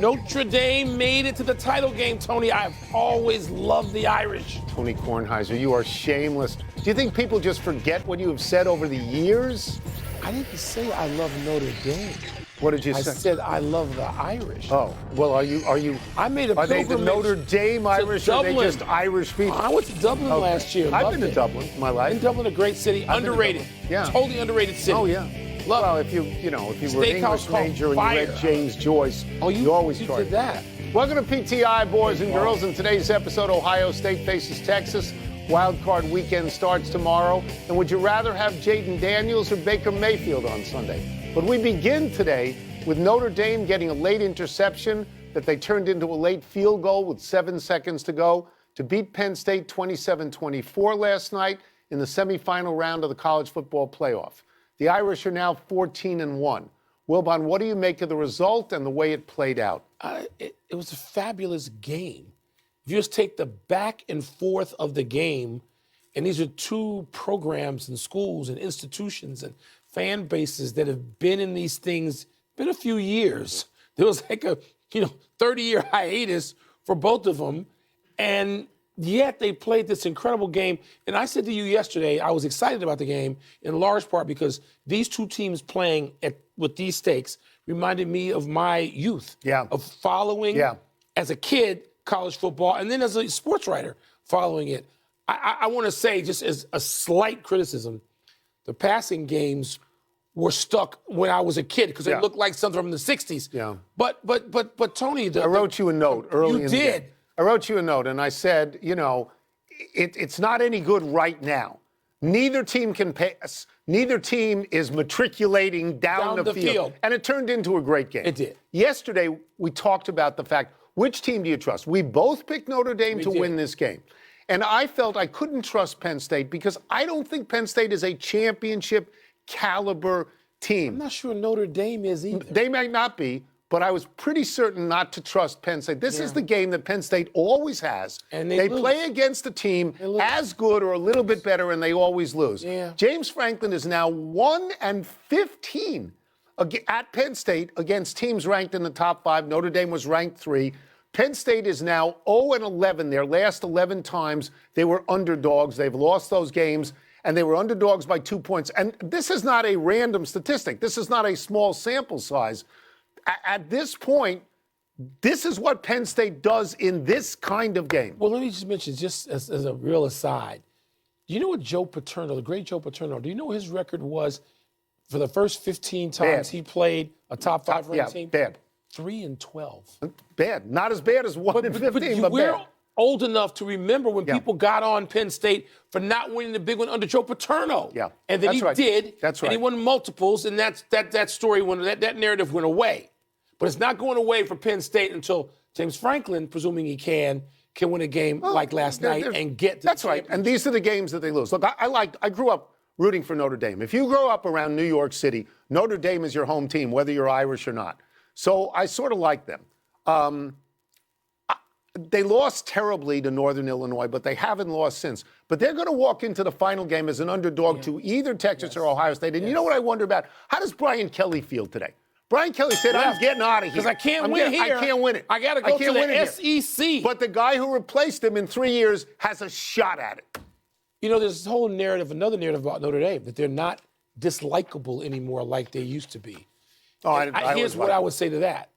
Notre Dame made it to the title game, Tony. I've always loved the Irish. Tony Cornheiser, you are shameless. Do you think people just forget what you have said over the years? I didn't say I love Notre Dame. What did you say? I said I love the Irish. Oh, well, are you? I made a Are they the Notre Dame Irish, or are they just Irish people? I went to Dublin last year. I've been to Dublin in my life. In Dublin, a great city, underrated. Yeah, totally underrated city. Oh yeah. Love well, if you were an English major and you read James Joyce, you always tried did that. Welcome to PTI, boys and girls. In today's episode, Ohio State faces Texas. Wild card weekend starts tomorrow. And would you rather have Jaden Daniels or Baker Mayfield on Sunday? But we begin today with Notre Dame getting a late interception that they turned into a late field goal with 7 seconds to go to beat Penn State 27-24 last night in the semifinal round of the college football playoff. The Irish are now 14-1. Wilbon, what do you make of the result and the way it played out? It was a fabulous game. If you just take the back and forth of the game, and these are two programs and schools and institutions and fan bases that have been in these things, been a few years. There was like a 30-year hiatus for both of them, and yet they played this incredible game. And I said to you yesterday, I was excited about the game in large part because these two teams playing with these stakes reminded me of my youth, of following as a kid college football, and then as a sports writer following it. I want to say, just as a slight criticism, the passing games were stuck when I was a kid because they looked like something from the 60s. Yeah. But Tony, I wrote you a note early in the game. You did. I wrote you a note, and I said, it's not any good right now. Neither team can pass. Neither team is matriculating down the field. And it turned into a great game. It did. Yesterday, we talked about the fact, which team do you trust? We both picked Notre Dame to win this game. And I felt I couldn't trust Penn State because I don't think Penn State is a championship caliber team. I'm not sure Notre Dame is either. They might not be. But I was pretty certain not to trust Penn State. This is the game that Penn State always has. And they play against a team as good or a little bit better, and they always lose. Yeah. James Franklin is now 1-15 at Penn State against teams ranked in the top 5. Notre Dame was ranked 3. Penn State is now 0-11. Their last 11 times they were underdogs. They've lost those games, and they were underdogs by 2 points. And this is not a random statistic. This is not a small sample size. At this point, this is what Penn State does in this kind of game. Well, let me just mention, just as a real aside, do you know what Joe Paterno, the great Joe Paterno, do you know what his record was for the first 15 times he played a top 5 ranked team? Bad. 3-12. Bad. Not as bad as 1-15, but we're bad. Old enough to remember when people got on Penn State for not winning the big one under Joe Paterno. Yeah. And then he did. That's right. And he won multiples, and that story that narrative went away. But it's not going away for Penn State until James Franklin, presuming he can win a game like last night and get to That's right. And these are the games that they lose. Look, I grew up rooting for Notre Dame. If you grow up around New York City, Notre Dame is your home team, whether you're Irish or not. So I sort of like them. They lost terribly to Northern Illinois, but they haven't lost since. But they're going to walk into the final game as an underdog to either Texas or Ohio State. And you know what I wonder about? How does Brian Kelly feel today? Brian Kelly said, I'm getting out of here. Because I can't win here. I can't win it. I got to go to the SEC. But the guy who replaced him in 3 years has a shot at it. There's this whole narrative, another narrative about Notre Dame, that they're not dislikable anymore like they used to be. Here's what I would say to that.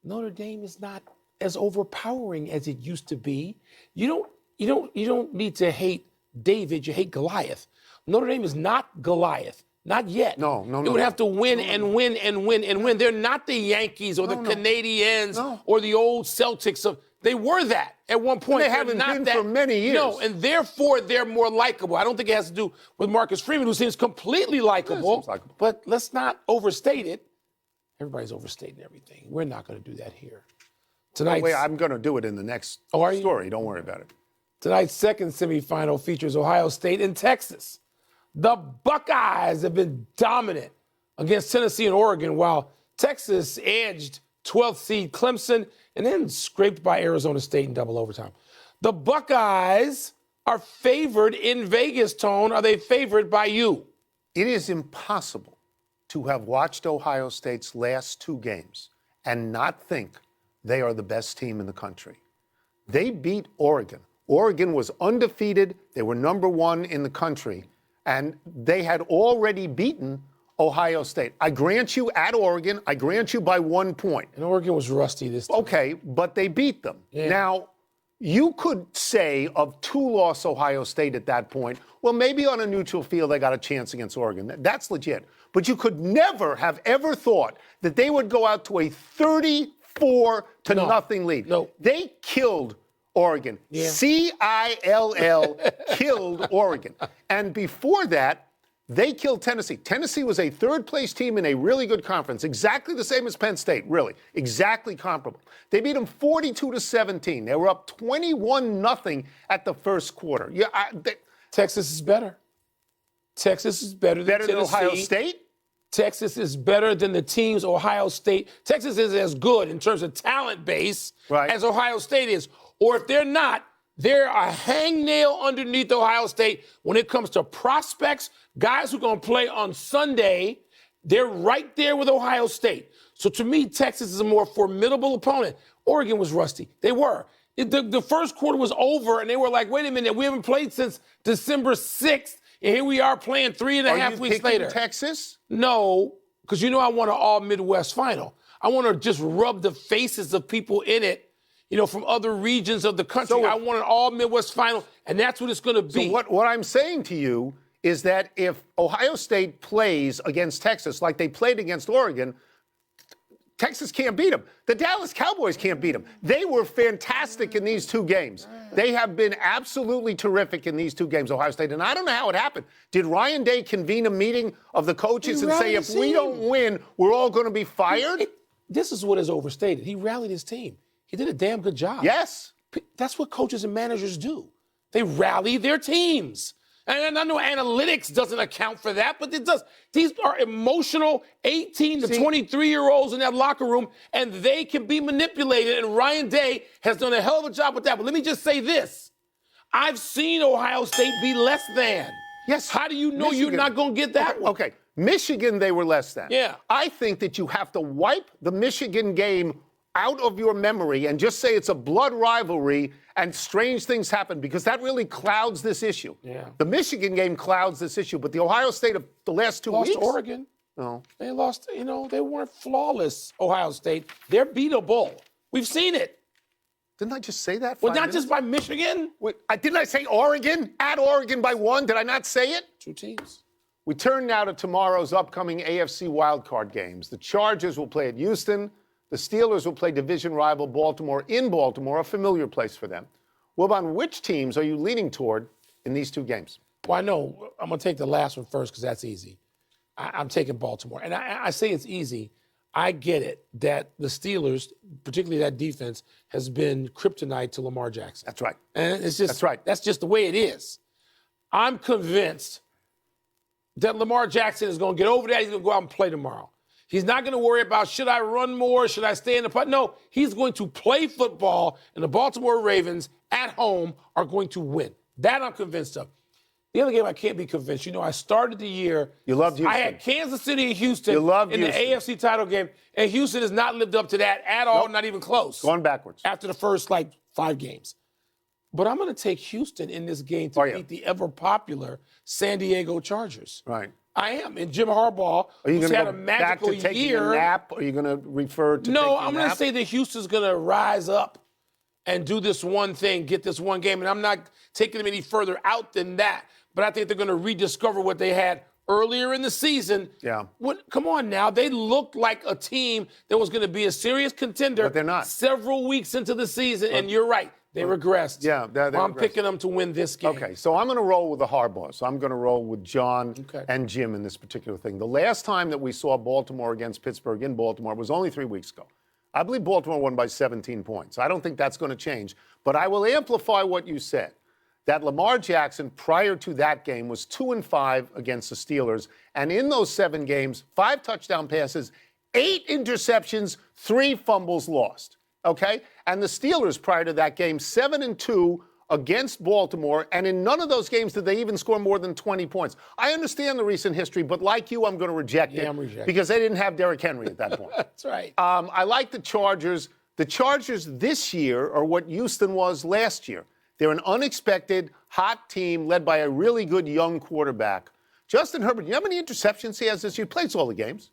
Notre Dame is not as overpowering as it used to be. You don't need to hate David, you hate Goliath. Notre Dame is not Goliath. Not yet. No. They would have to win and win and win and win. They're not the Yankees or the Canadiens or the old Celtics. They were that at one point. They haven't been for many years. No, and therefore they're more likable. I don't think it has to do with Marcus Freeman, who seems completely likable. But let's not overstate it. Everybody's overstating everything. We're not going to do that here. Tonight. Wait, I'm going to do it in the next story. Don't worry about it. Tonight's second semifinal features Ohio State and Texas. The Buckeyes have been dominant against Tennessee and Oregon, while Texas edged 12th seed Clemson and then scraped by Arizona State in double overtime. The Buckeyes are favored in Vegas, Tone. Are they favored by you? It is impossible to have watched Ohio State's last 2 games and not think they are the best team in the country. They beat Oregon. Oregon was undefeated. They were #1 in the country. And they had already beaten Ohio State. I grant you at Oregon, I grant you by 1 point. And Oregon was rusty this time. Okay, but they beat them. Yeah. Now, you could say of 2-loss Ohio State at that point, well, maybe on a neutral field they got a chance against Oregon. That's legit. But you could never have ever thought that they would go out to a 34-0 lead. No. They killed Oregon. Yeah. CILL killed Oregon. And before that, they killed Tennessee. Tennessee was a third-place team in a really good conference, exactly the same as Penn State, really, exactly comparable. They beat them 42-17. They were up 21-0 at the first quarter. Yeah, Texas is better. Texas is better than Tennessee. Than Ohio State? Texas is better than the teams Ohio State. Texas is as good in terms of talent base as Ohio State is. Or if they're not, they're a hangnail underneath Ohio State when it comes to prospects, guys who are going to play on Sunday. They're right there with Ohio State. So to me, Texas is a more formidable opponent. Oregon was rusty. They were. The first quarter was over, and they were like, wait a minute, we haven't played since December 6th, and here we are playing 3.5 weeks later. Are you picking Texas? No, because I want an all-Midwest final. I want to just rub the faces of people in it, from other regions of the country. So I want an all-Midwest final, and that's what it's going to be. So what I'm saying to you is that if Ohio State plays against Texas like they played against Oregon, Texas can't beat them. The Dallas Cowboys can't beat them. They were fantastic in these two games. They have been absolutely terrific in these two games, Ohio State. And I don't know how it happened. Did Ryan Day convene a meeting of the coaches and say, if we don't win, we're all going to be fired? This is what is overstated. He rallied his team. He did a damn good job. Yes. That's what coaches and managers do. They rally their teams. And I know analytics doesn't account for that, but it does. These are emotional 18 to 23-year-olds in that locker room, and they can be manipulated. And Ryan Day has done a hell of a job with that. But let me just say this. I've seen Ohio State be less than. Yes. How do you know you're not going to get that one? Okay. Michigan, they were less than. Yeah. I think that you have to wipe the Michigan game out of your memory and just say it's a blood rivalry and strange things happen, because that really clouds this issue. Yeah. The Michigan game clouds this issue, but the Ohio State of the last 2 weeks. Lost to Oregon. No. They lost, they weren't flawless, Ohio State. They're beatable. We've seen it. Didn't I just say that? Well, not just by Michigan. Wait, didn't I say Oregon? At Oregon by 1? Did I not say it? 2 teams. We turn now to tomorrow's upcoming AFC wildcard games. The Chargers will play at Houston. The Steelers will play division rival Baltimore in Baltimore, a familiar place for them. Wilbon, which teams are you leaning toward in these two games? Well, I know. I'm going to take the last one first because that's easy. I'm taking Baltimore. And I say it's easy. I get it that the Steelers, particularly that defense, has been kryptonite to Lamar Jackson. That's right. And it's just that's right. That's just the way it is. I'm convinced that Lamar Jackson is going to get over that. He's going to go out and play tomorrow. He's not going to worry about, should I run more? Should I stay in the pocket? No, he's going to play football, and the Baltimore Ravens at home are going to win. That I'm convinced of. The other game I can't be convinced. I started the year. You loved Houston. I had Kansas City and Houston in the AFC title game, and Houston has not lived up to that at all, not even close. Going backwards. After the first, 5 games. But I'm going to take Houston in this game to beat the ever-popular San Diego Chargers. Right. I am. And Jim Harbaugh, who's had a magical back to year. A nap? Are you going to refer to No, I'm going to say that Houston's going to rise up and do this one thing, get this one game. And I'm not taking them any further out than that. But I think they're going to rediscover what they had earlier in the season. Yeah. Come on now. They looked like a team that was going to be a serious contender. But they're not. Several weeks into the season. And you're right. They regressed. Yeah, I'm picking them to win this game. Okay, so I'm going to roll with the Harbaughs. I'm going to roll with John and Jim in this particular thing. The last time that we saw Baltimore against Pittsburgh in Baltimore was only 3 weeks ago. I believe Baltimore won by 17 points. I don't think that's going to change. But I will amplify what you said, that Lamar Jackson, prior to that game, was 2-5 against the Steelers. And in those 7 games, 5 touchdown passes, 8 interceptions, 3 fumbles lost. Okay? And the Steelers, prior to that game, 7-2 against Baltimore, and in none of those games did they even score more than 20 points. I understand the recent history, but like you, I'm going to reject it. I'm rejecting. Because they didn't have Derrick Henry at that point. That's right. I like the Chargers The Chargers this year are what Houston was last year. They're an unexpected, hot team led by a really good young quarterback. Justin Herbert, you know how many interceptions he has this year? He plays all the games.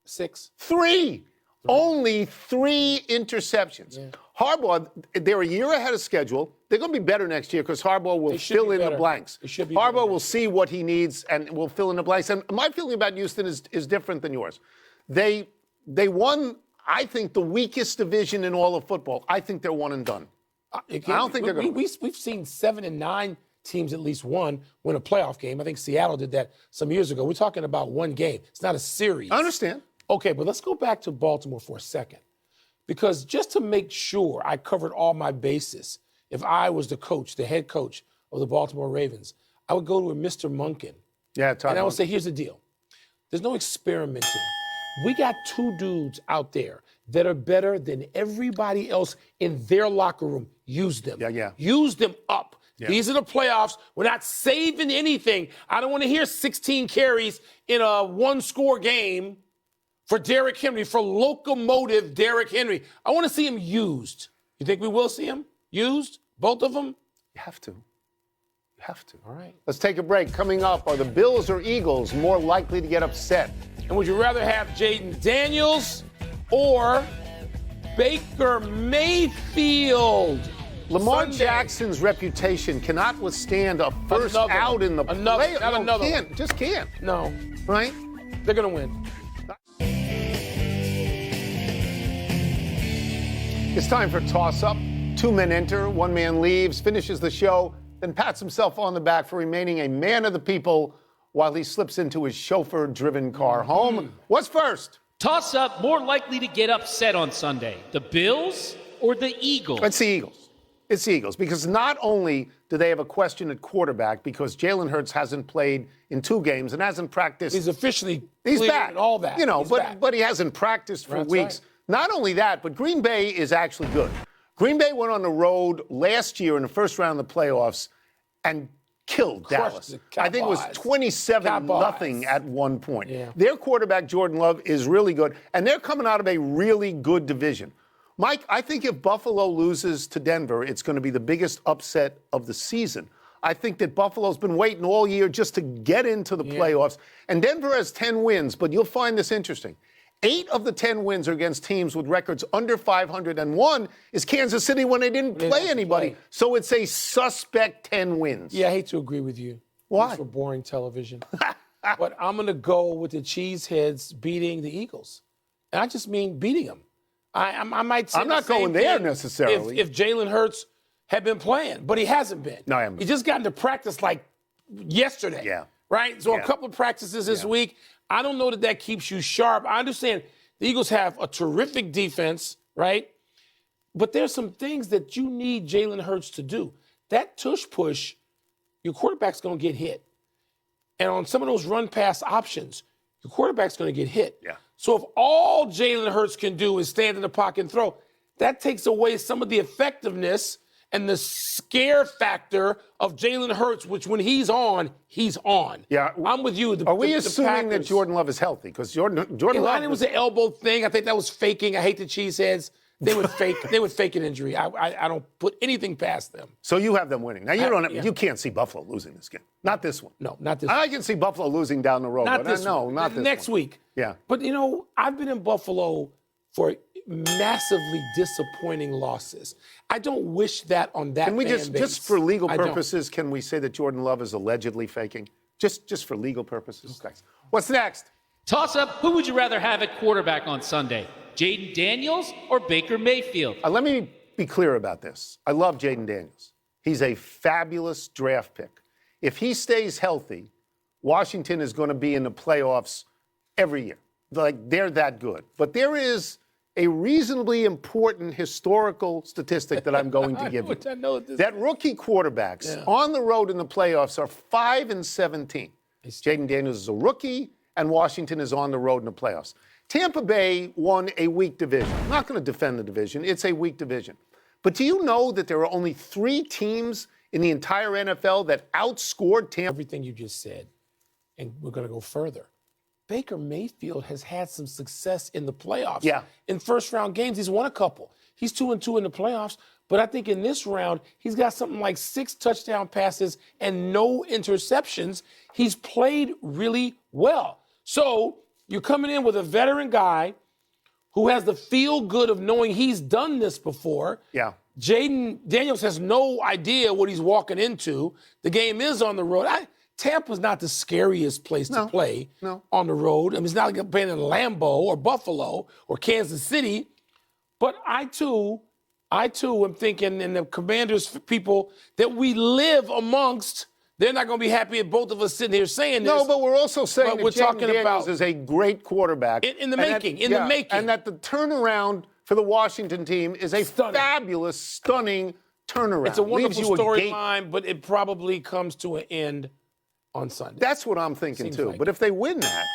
6. 3. Only 3 interceptions. Yeah. Harbaugh, they're a year ahead of schedule. They're going to be better next year because Harbaugh will fill in the blanks. Harbaugh will see what he needs and will fill in the blanks. And my feeling about Houston is different than yours. They won, I think, the weakest division in all of football. I think they're one and done. I don't think they're going to. We've seen 7 and 9 teams, at least one, win a playoff game. I think Seattle did that some years ago. We're talking about one game. It's not a series. I understand. Okay, but let's go back to Baltimore for a second. Because just to make sure I covered all my bases, if I was the coach, the head coach of the Baltimore Ravens, I would go to a Mr. Munkin. Yeah, and I would say, here's the deal. There's no experimenting. We got 2 dudes out there that are better than everybody else in their locker room. Use them. Yeah. Use them up. Yeah. These are the playoffs. We're not saving anything. I don't want to hear 16 carries in a 1-score game for Derrick Henry, for locomotive Derrick Henry. I want to see him used. You think we will see him used? Both of them? You have to. You have to. All right. Let's take a break. Coming up, are the Bills or Eagles more likely to get upset? And would you rather have Jaden Daniels or Baker Mayfield? Lamar Sunday. Jackson's reputation cannot withstand a first out in the play. Just can't. No. Right? They're going to win. It's time for toss-up. 2 men enter, 1 man leaves, finishes the show, then pats himself on the back for remaining a man of the people while he slips into his chauffeur-driven car home. What's first? Toss-up, more likely to get upset on Sunday, the Bills or the Eagles? It's the Eagles. It's the Eagles, because not only do they have a question at quarterback because Jalen Hurts hasn't played in 2 games and hasn't practiced. He's officially He's back. And all that. You know, but he hasn't practiced for weeks. Right. Not only that, but Green Bay is actually good. Green Bay went on the road last year in the first round of the playoffs and killed Dallas. I think it was 27-0 at one point. Yeah. Their quarterback, Jordan Love, is really good, and they're coming out of a really good division. Mike, I think if Buffalo loses to Denver, it's going to be the biggest upset of the season. I think that Buffalo's been waiting all year just to get into the playoffs, and Denver has 10 wins, but you'll find this interesting. 8 of the 10 wins are against teams with records under 500, and 1 is Kansas City when they didn't play anybody. So it's a suspect 10 wins. Yeah, I hate to agree with you. Why? It's for boring television. But I'm going to go with the Cheeseheads beating the Eagles. And I just mean beating them. I might say I'm not going there necessarily. If Jalen Hurts had been playing, but he hasn't been. No, I haven't. He just got into practice like yesterday. Yeah. Right? So a couple of practices this week. I don't know that keeps you sharp. I understand the Eagles have a terrific defense, right? But there's some things that you need Jalen Hurts to do. That tush push, your quarterback's going to get hit. And on some of those run-pass options, your quarterback's going to get hit. Yeah. So if all Jalen Hurts can do is stand in the pocket and throw, that takes away some of the effectiveness and the scare factor of Jalen Hurts, which when he's on, he's on. Yeah. I'm with you. Are we assuming that Jordan Love is healthy? Because Jordan Love was an elbow thing. I think that was faking. I hate the Cheeseheads. They would fake an injury. I don't put anything past them. So you have them winning. Now you can't see Buffalo losing this game. Not this one. No, not this one. I can see Buffalo losing down the road. Not this one. Not this next one. week. Yeah. But I've been in Buffalo for massively disappointing losses. I don't wish that on that. Can we fan base. just for legal purposes, can we say that Jordan Love is allegedly faking? Just for legal purposes. Okay. What's next? Toss up, who would you rather have at quarterback on Sunday? Jaden Daniels or Baker Mayfield? Let me be clear about this. I love Jaden Daniels. He's a fabulous draft pick. If he stays healthy, Washington is going to be in the playoffs every year. Like, they're that good. But there is a reasonably important historical statistic that I'm going to give you. I know that rookie quarterbacks on the road in the playoffs are 5-17. Jaden Daniels is a rookie, and Washington is on the road in the playoffs. Tampa Bay won a weak division. I'm not going to defend the division. It's a weak division. But do you know that there are only 3 teams in the entire NFL that outscored Tampa? Everything you just said, and we're going to go further. Baker Mayfield has had some success in the playoffs. Yeah. In first-round games, he's won a couple. He's 2-2 in the playoffs. But I think in this round, he's got something like 6 touchdown passes and no interceptions. He's played really well. So you're coming in with a veteran guy who has the feel good of knowing he's done this before. Yeah. Jaden Daniels has no idea what he's walking into. The game is on the road. Tampa's not the scariest place to play on the road. I mean, it's not like playing in Lambeau or Buffalo or Kansas City. But I too am thinking, and the Commanders people that we live amongst, they're not going to be happy if both of us sitting here saying this. No, but we're also saying that we're Jaden talking Daniels about is a great quarterback. In the making. And that the turnaround for the Washington team is a fabulous, stunning turnaround. It's a wonderful storyline, but it probably comes to an end on Sunday. That's what I'm thinking, too. Like but if they win that,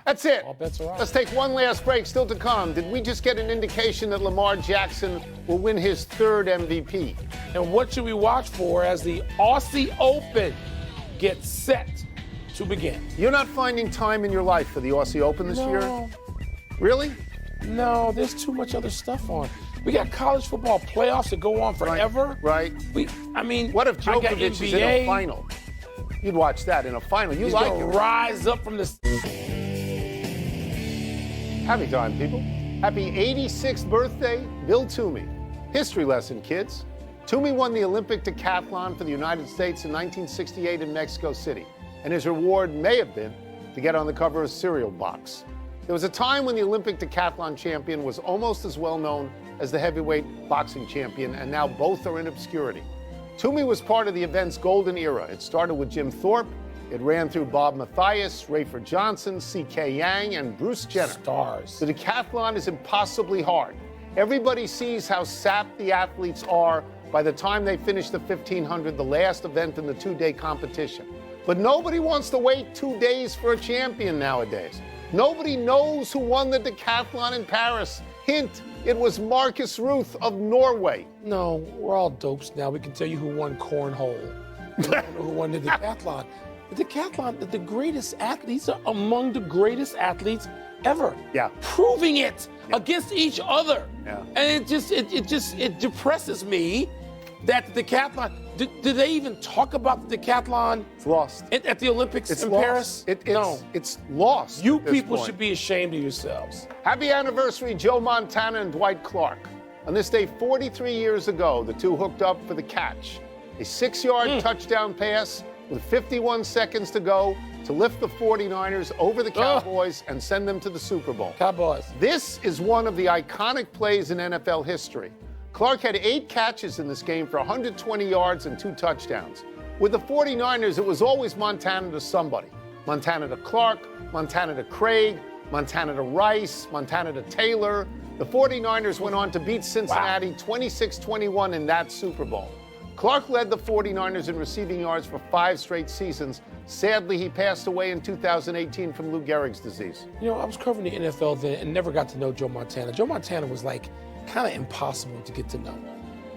that's it. All bets are off. Let's take one last break. Still to come. Did we just get an indication that Lamar Jackson will win his 3rd MVP? And what should we watch for as the Aussie Open gets set to begin? You're not finding time in your life for the Aussie Open this year? Really? No, there's too much other stuff on. We got college football playoffs that go on forever. Right. What if Djokovic is in a final? You'd watch that in a final. He's gonna rise up from the. Happy time, people. Happy 86th birthday, Bill Toomey. History lesson, kids. Toomey won the Olympic decathlon for the United States in 1968 in Mexico City, and his reward may have been to get on the cover of Cereal Box. There was a time when the Olympic decathlon champion was almost as well known as the heavyweight boxing champion, and now both are in obscurity. Toomey was part of the event's golden era. It started with Jim Thorpe. It ran through Bob Mathias, Rayford Johnson, C.K. Yang, and Bruce Jenner. Stars. The decathlon is impossibly hard. Everybody sees how sapped the athletes are by the time they finish the 1500, the last event in the 2-day competition. But nobody wants to wait 2 days for a champion nowadays. Nobody knows who won the decathlon in Paris. Hint, it was Marcus Ruth of Norway. No, we're all dopes now. We can tell you who won cornhole. We don't know who won the decathlon. The decathlon, the greatest athletes are among the greatest athletes ever. Yeah. Proving it against each other. Yeah. And it depresses me that the decathlon, do they even talk about the decathlon? It's lost. At the Olympics in lost. Paris? No. It's lost. You people should be ashamed of yourselves. Happy anniversary, Joe Montana and Dwight Clark. On this day 43 years ago, the two hooked up for the catch. A 6-yard touchdown pass with 51 seconds to go to lift the 49ers over the Cowboys and send them to the Super Bowl. Cowboys. This is one of the iconic plays in NFL history. Clark had 8 catches in this game for 120 yards and 2 touchdowns. With the 49ers, it was always Montana to somebody. Montana to Clark, Montana to Craig, Montana to Rice, Montana to Taylor. The 49ers went on to beat Cincinnati 26-21 in that Super Bowl. Clark led the 49ers in receiving yards for 5 straight seasons. Sadly, he passed away in 2018 from Lou Gehrig's disease. You know, I was covering the NFL then and never got to know Joe Montana. Joe Montana was like kind of impossible to get to know.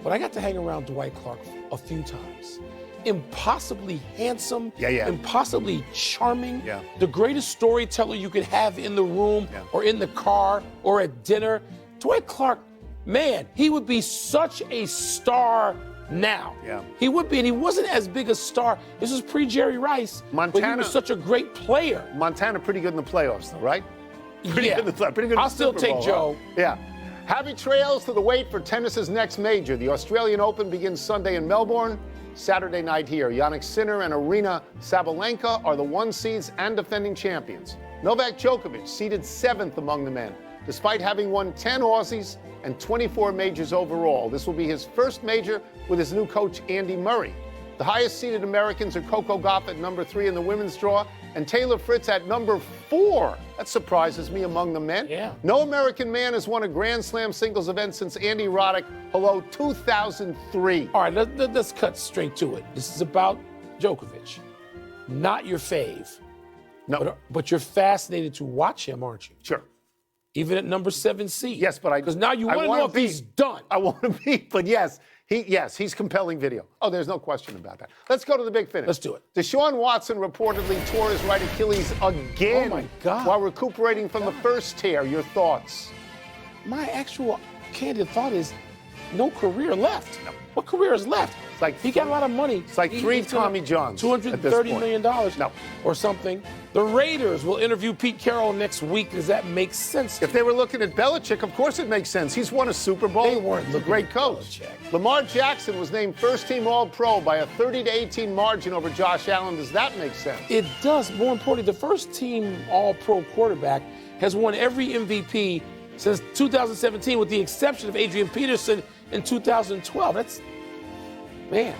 But I got to hang around Dwight Clark a few times. Impossibly handsome, impossibly charming, the greatest storyteller you could have in the room or in the car or at dinner. Dwight Clark, man, he would be such a star now. He would be, and he wasn't as big a star. This was pre-Jerry Rice, but he was such a great player. Montana pretty good in the playoffs, though, right? Pretty good in the playoffs. Pretty good in I'll the still Super take Bowl, Joe. Huh? Yeah. Happy trails to the wait for tennis's next major. The Australian Open begins Sunday in Melbourne, Saturday night here. Jannik Sinner and Arina Sabalenka are the 1 seeds and defending champions. Novak Djokovic seeded 7th among the men, despite having won 10 Aussies and 24 majors overall. This will be his first major with his new coach, Andy Murray. The highest-seeded Americans are Coco Gauff at number 3 in the women's draw and Taylor Fritz at number 4. That surprises me among the men. No American man has won a Grand Slam singles event since Andy Roddick, 2003. All right, let's cut straight to it. This is about Djokovic, not your fave. No. But you're fascinated to watch him, aren't you? Sure. Even at number 7 seed. Yes, but because now you want to know if he's done. I want to beat, but he's compelling video. Oh, there's no question about that. Let's go to the big finish. Let's do it. Deshaun Watson reportedly tore his right Achilles again. Oh my God. While recuperating from the first tear. Your thoughts? my actual candid thought is no career left. No. What career is left? It's like he got a lot of money. It's like three Tommy Johns. $230 million no. or something. The Raiders will interview Pete Carroll next week. Does that make sense? If they were looking at Belichick, of course it makes sense. He's won a Super Bowl. They weren't He's a great coach. Belichick. Lamar Jackson was named first-team All-Pro by a 30-18 margin over Josh Allen. Does that make sense? It does. More importantly, the first-team All-Pro quarterback has won every MVP since 2017, with the exception of Adrian Peterson in 2012. That's, man.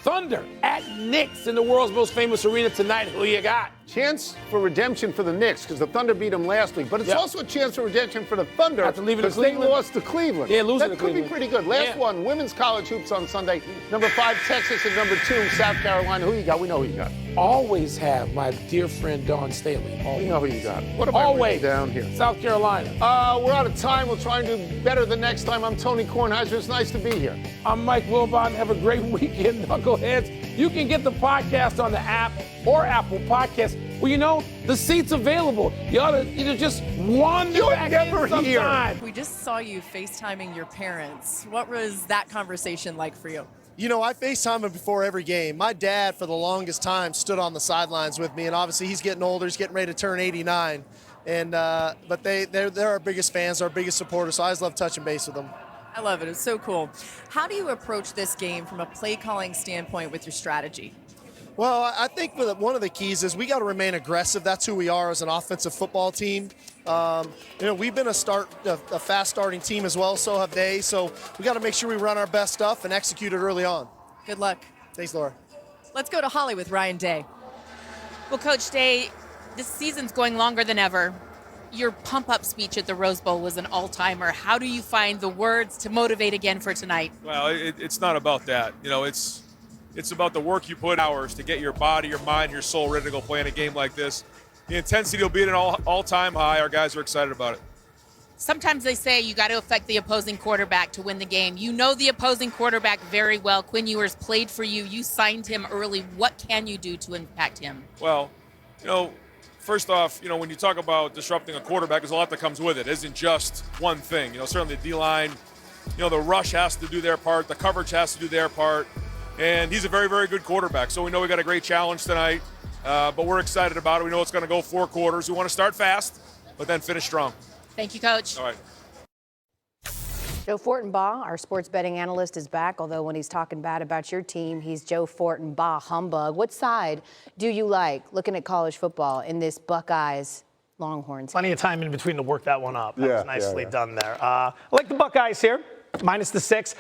Thunder at Knicks in the world's most famous arena tonight. Who you got? Chance for redemption for the Knicks because the Thunder beat them last week. But it's also a chance for redemption for the Thunder because they lost to Cleveland. Yeah, losing to Cleveland. That could be pretty good. Last one, women's college hoops on Sunday. Number 5, Texas, and number 2, South Carolina. Who you got? We know who you got. Always have my dear friend Dawn Staley. We know who you got. What am I always down here? South Carolina. We're out of time. We'll try and do better the next time. I'm Tony Cornheiser. It's nice to be here. I'm Mike Wilbon. Have a great weekend, knuckleheads. You can get the podcast on the app or Apple Podcasts. Well, you know, the seat's available. You ought to just wander back in sometime. We just saw you FaceTiming your parents. What was that conversation like for you? You know, I FaceTime him before every game. My dad, for the longest time, stood on the sidelines with me, and obviously he's getting older. He's getting ready to turn 89. But they're our biggest fans, our biggest supporters, so I just love touching base with them. I love it. It's so cool. How do you approach this game from a play-calling standpoint with your strategy? Well, I think one of the keys is we got to remain aggressive. That's who we are as an offensive football team. We've been a fast-starting team as well, so have they. So we got to make sure we run our best stuff and execute it early on. Good luck. Thanks, Laura. Let's go to Holly with Ryan Day. Well, Coach Day, this season's going longer than ever. Your pump-up speech at the Rose Bowl was an all-timer. How do you find the words to motivate again for tonight? Well, it's not about that. You know, it's about the work you put hours to get your body, your mind, your soul ready to go play in a game like this. The intensity will be at an all-time high. Our guys are excited about it. Sometimes they say you got to affect the opposing quarterback to win the game. You know the opposing quarterback very well. Quinn Ewers played for you. You signed him early. What can you do to impact him? Well, first off, when you talk about disrupting a quarterback, there's a lot that comes with it. It isn't just one thing. Certainly the D-line, the rush has to do their part. The coverage has to do their part. And he's a very, very good quarterback. So we know we got a great challenge tonight, but we're excited about it. We know it's going to go 4 quarters. We want to start fast, but then finish strong. Thank you, Coach. All right. Joe Fortenbaugh, our sports betting analyst, is back, although when he's talking bad about your team, he's Joe Fortenbaugh humbug. What side do you like looking at college football in this Buckeyes Longhorns? Plenty of time in between to work that one up. That was nicely done there. I like the Buckeyes here. Minus the 6.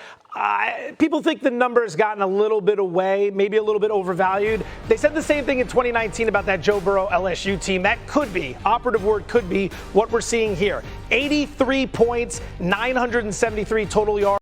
People think the number has gotten a little bit away, maybe a little bit overvalued. They said the same thing in 2019 about that Joe Burrow LSU team. That could be, operative word could be, what we're seeing here. 83 points, 973 total yards.